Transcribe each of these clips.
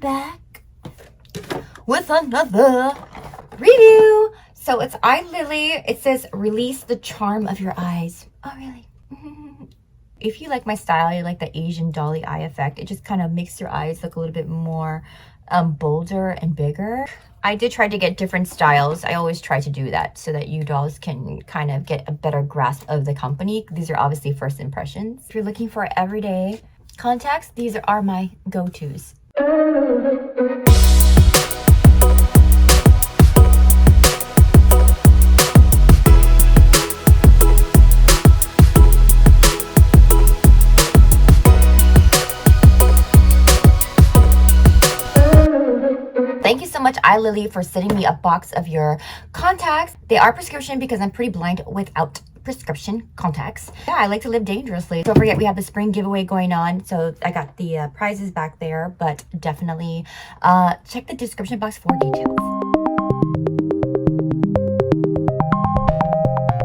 back with another review. So it's Eyelily. It says release the charm of your eyes. Oh, really? If you like my style, you like the Asian dolly eye effect, it just kind of makes your eyes look a little bit more bolder and bigger. I did try to get different styles. I always try to do that so that you dolls can kind of get a better grasp of the company. These are obviously first impressions. If you're looking for everyday contacts, these are my go-tos. Thank you so much, Eyelily, for sending me a box of your contacts. They are prescription because I'm pretty blind without prescription contacts. Yeah, I like to live dangerously. Don't forget, we have the spring giveaway going on, so I got the prizes back there, but definitely check the description box for details.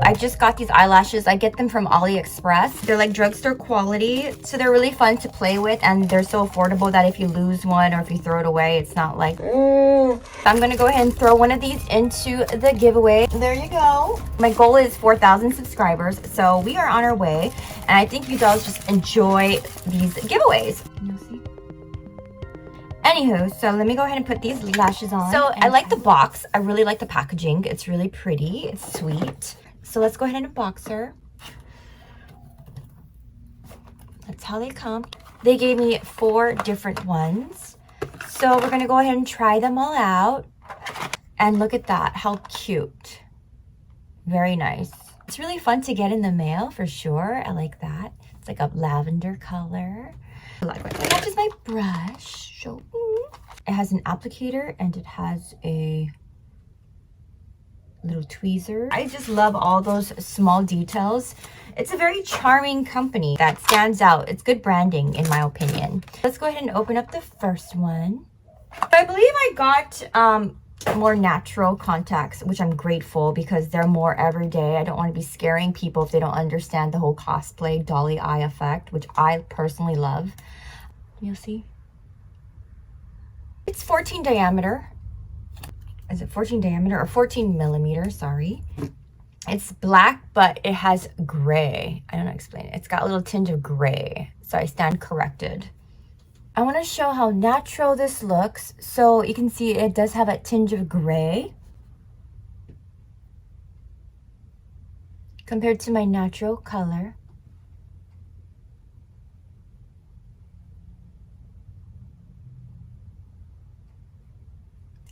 I just got these eyelashes. I get them from AliExpress. They're like drugstore quality, so they're really fun to play with, and they're so affordable that if you lose one or if you throw it away, it's not like, So I'm gonna go ahead and throw one of these into the giveaway. There you go. My goal is 4,000 subscribers, so we are on our way, and I think you dolls just enjoy these giveaways. You'll see. Anywho, so let me go ahead and put these lashes on. So I like the box. I really like the packaging. It's really pretty. It's sweet. So let's go ahead and unbox her. That's how they come. They gave me 4 different ones. So we're going to go ahead and try them all out. And look at that. How cute. Very nice. It's really fun to get in the mail for sure. I like that. It's like a lavender color. I like it. That is my brush. So it has an applicator and it has a little tweezer. I just love all those small details. It's a very charming company that stands out. It's good branding in my opinion. Let's go ahead and open up the first one. I believe I got more natural contacts, which I'm grateful because they're more everyday. I don't want to be scaring people if they don't understand the whole cosplay dolly eye effect, which I personally love. You'll see. It's 14 diameter. Is it 14 diameter or 14 millimeters? Sorry. It's black, but it has gray. I don't know how to explain it. It's got a little tinge of gray. So I stand corrected. I want to show how natural this looks. So you can see it does have a tinge of gray compared to my natural color.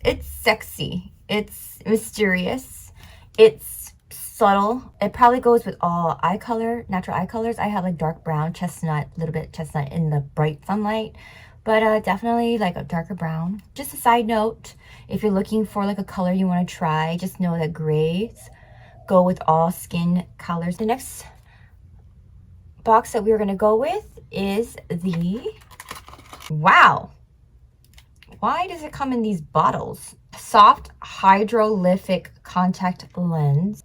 It's sexy, it's mysterious, it's subtle. It probably goes with all eye color, natural eye colors. I have like dark brown, chestnut, a little bit chestnut in the bright sunlight, but definitely like a darker brown. Just a side note, if you're looking for like a color you want to try, just know that grays go with all skin colors. The next box that we're going to go with is the, wow. Why does it come in these bottles? Soft hydrolyphic contact lens.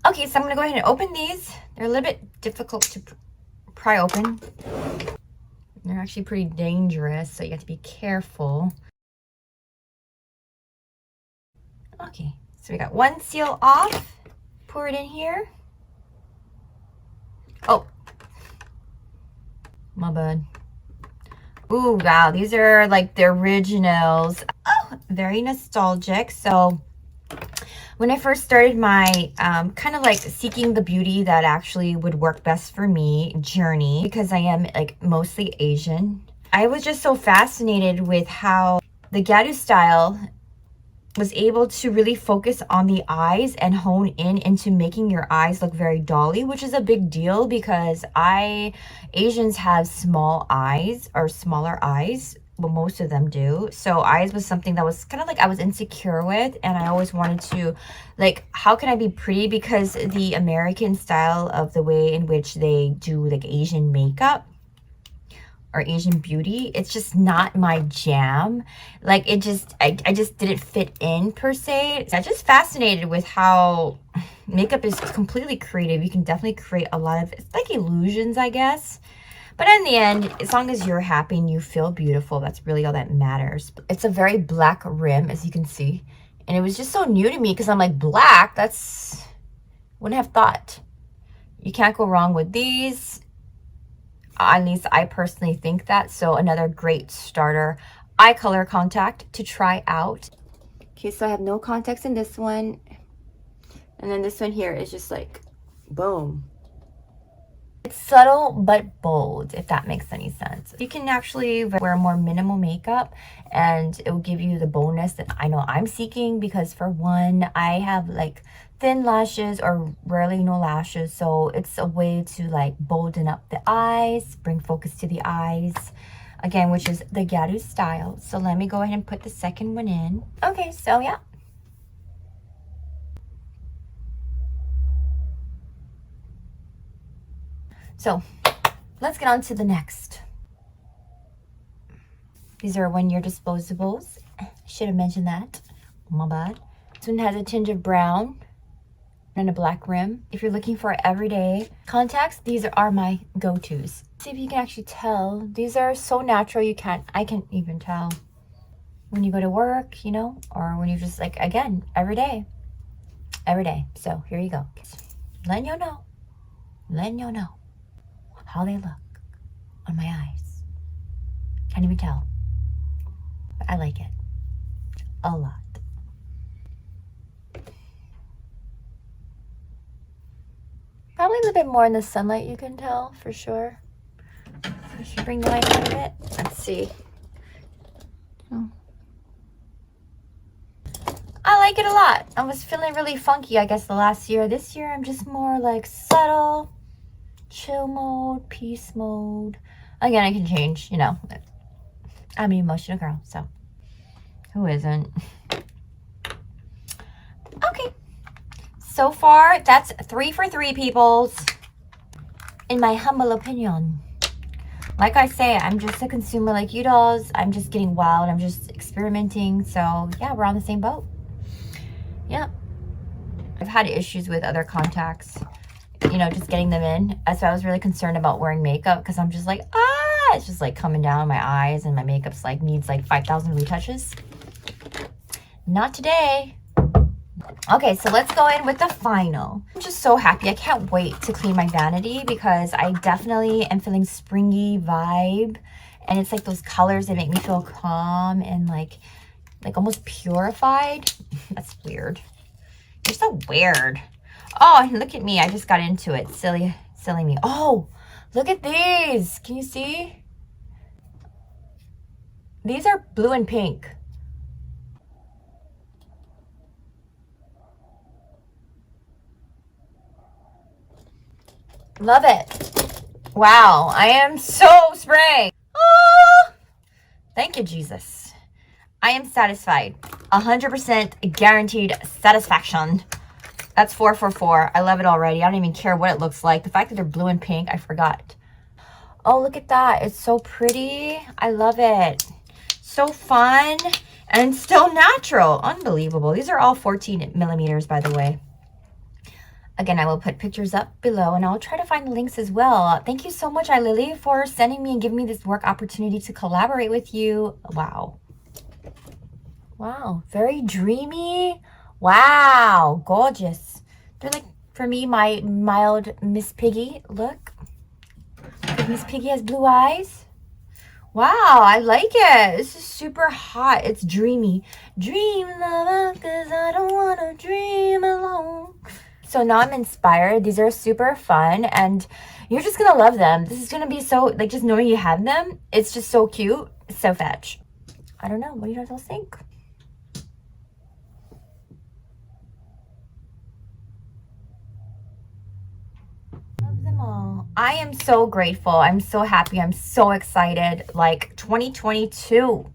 Okay, so I'm going to go ahead and open these. They're a little bit difficult to pry open. They're actually pretty dangerous, so you have to be careful. Okay, so we got one seal off. Pour it in here. Oh, my bad. Ooh, wow, these are like the originals. Oh, very nostalgic. So when I first started my kind of like seeking the beauty that actually would work best for me journey, because I am like mostly Asian, I was just so fascinated with how the Gyaru style was able to really focus on the eyes and hone in into making your eyes look very dolly, which is a big deal because Asians have small eyes or smaller eyes. Well, most of them do. So eyes was something that was kind of like I was insecure with, and I always wanted to like, how can I be pretty? Because the American style of the way in which they do like Asian makeup or Asian beauty, it's just not my jam. Like it just, I just didn't fit in per se. So I'm just fascinated with how makeup is completely creative. You can definitely create a lot of, it's like illusions, I guess. But in the end, as long as you're happy and you feel beautiful, that's really all that matters. It's a very black rim, as you can see. And it was just so new to me because I'm like, black? That's... Wouldn't have thought. You can't go wrong with these. At least I personally think that. So another great starter eye color contact to try out. Okay, so I have no contacts in this one. And then this one here is just like, boom. It's subtle but bold, if that makes any sense. You can actually wear more minimal makeup and it will give you the boldness that I know I'm seeking, because for one, I have like thin lashes or rarely no lashes. So it's a way to like bolden up the eyes, bring focus to the eyes. Again, which is the Gyaru style. So let me go ahead and put the second one in. Okay, so yeah. So let's get on to the next. These are 1-year disposables. Should have mentioned that. My bad. This one has a tinge of brown and a black rim. If you're looking for everyday contacts, these are my go-tos. See if you can actually tell. These are so natural, I can't even tell. When you go to work, you know, or when you just like, again, every day. So here you go. Letting you know how they look on my eyes. Can't even tell. But I like it a lot. Probably a little bit more in the sunlight, you can tell for sure. I should bring the light out of it. Let's see. Oh. I like it a lot. I was feeling really funky, I guess, the last year. This year, I'm just more like subtle, chill mode, peace mode. Again, I can change, you know. I'm an emotional girl, so who isn't? Okay. So far, that's 3 for 3, peoples. In my humble opinion. Like I say, I'm just a consumer like you dolls. I'm just getting wild. I'm just experimenting. So, yeah, we're on the same boat. Yeah. I've had issues with other contacts, you know, just getting them in. So I was really concerned about wearing makeup because I'm just like, it's just like coming down my eyes and my makeup's like needs like 5,000 retouches. Not today. Okay, so let's go in with the final. I'm just so happy. I can't wait to clean my vanity because I definitely am feeling springy vibe. And it's like those colors that make me feel calm and like almost purified. That's weird. You're so weird. Oh, and look at me. I just got into it. Silly me. Oh, look at these. Can you see? These are blue and pink. Love it. Wow, I am so spring. Oh, thank you, Jesus. I am satisfied. 100% guaranteed satisfaction. That's 4 for 4. I love it already. I don't even care what it looks like. The fact that they're blue and pink, I forgot. Oh, look at that. It's so pretty. I love it. So fun and still natural. Unbelievable. These are all 14 millimeters, by the way. Again, I will put pictures up below and I'll try to find the links as well. Thank you so much, Eyelily, for sending me and giving me this work opportunity to collaborate with you. Wow. Wow. Very dreamy. Wow. Gorgeous. They're like, for me, my mild Miss Piggy look. Miss Piggy has blue eyes. Wow, I like it. This is super hot. It's dreamy. Dream lover, cause I don't wanna dream alone. So now I'm inspired. These are super fun and you're just gonna love them. This is gonna be so, like, just knowing you have them, it's just so cute. It's so fetch. I don't know. What do you guys all think? Love them all. I am so grateful. I'm so happy. I'm so excited. Like 2022.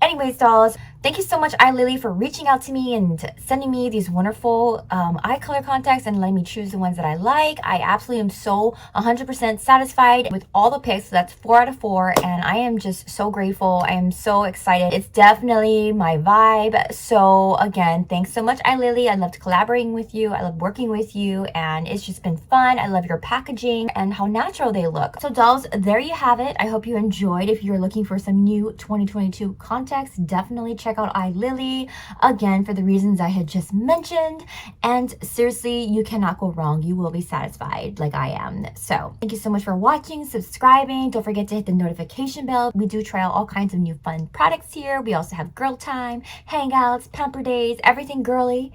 Anyways, dolls, thank you so much, Eyelily, for reaching out to me and sending me these wonderful eye color contacts and letting me choose the ones that I like. I absolutely am so 100% satisfied with all the picks. So that's 4 out of 4, and I am just so grateful. I am so excited. It's definitely my vibe. So again, thanks so much, Eyelily. I loved collaborating with you. I love working with you, and it's just been fun. I love your packaging and how natural they look. So dolls, there you have it. I hope you enjoyed. If you're looking for some new 2022 contacts, definitely check out Eyelily, again, for the reasons I had just mentioned. And seriously, you cannot go wrong. You will be satisfied like I am. So thank you so much for watching, subscribing. Don't forget to hit the notification bell. We do try out all kinds of new fun products here. We also have girl time, hangouts, pamper days, everything girly,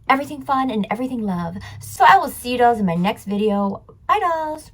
everything fun, and everything love. So I will see you dolls in my next video. Bye, dolls.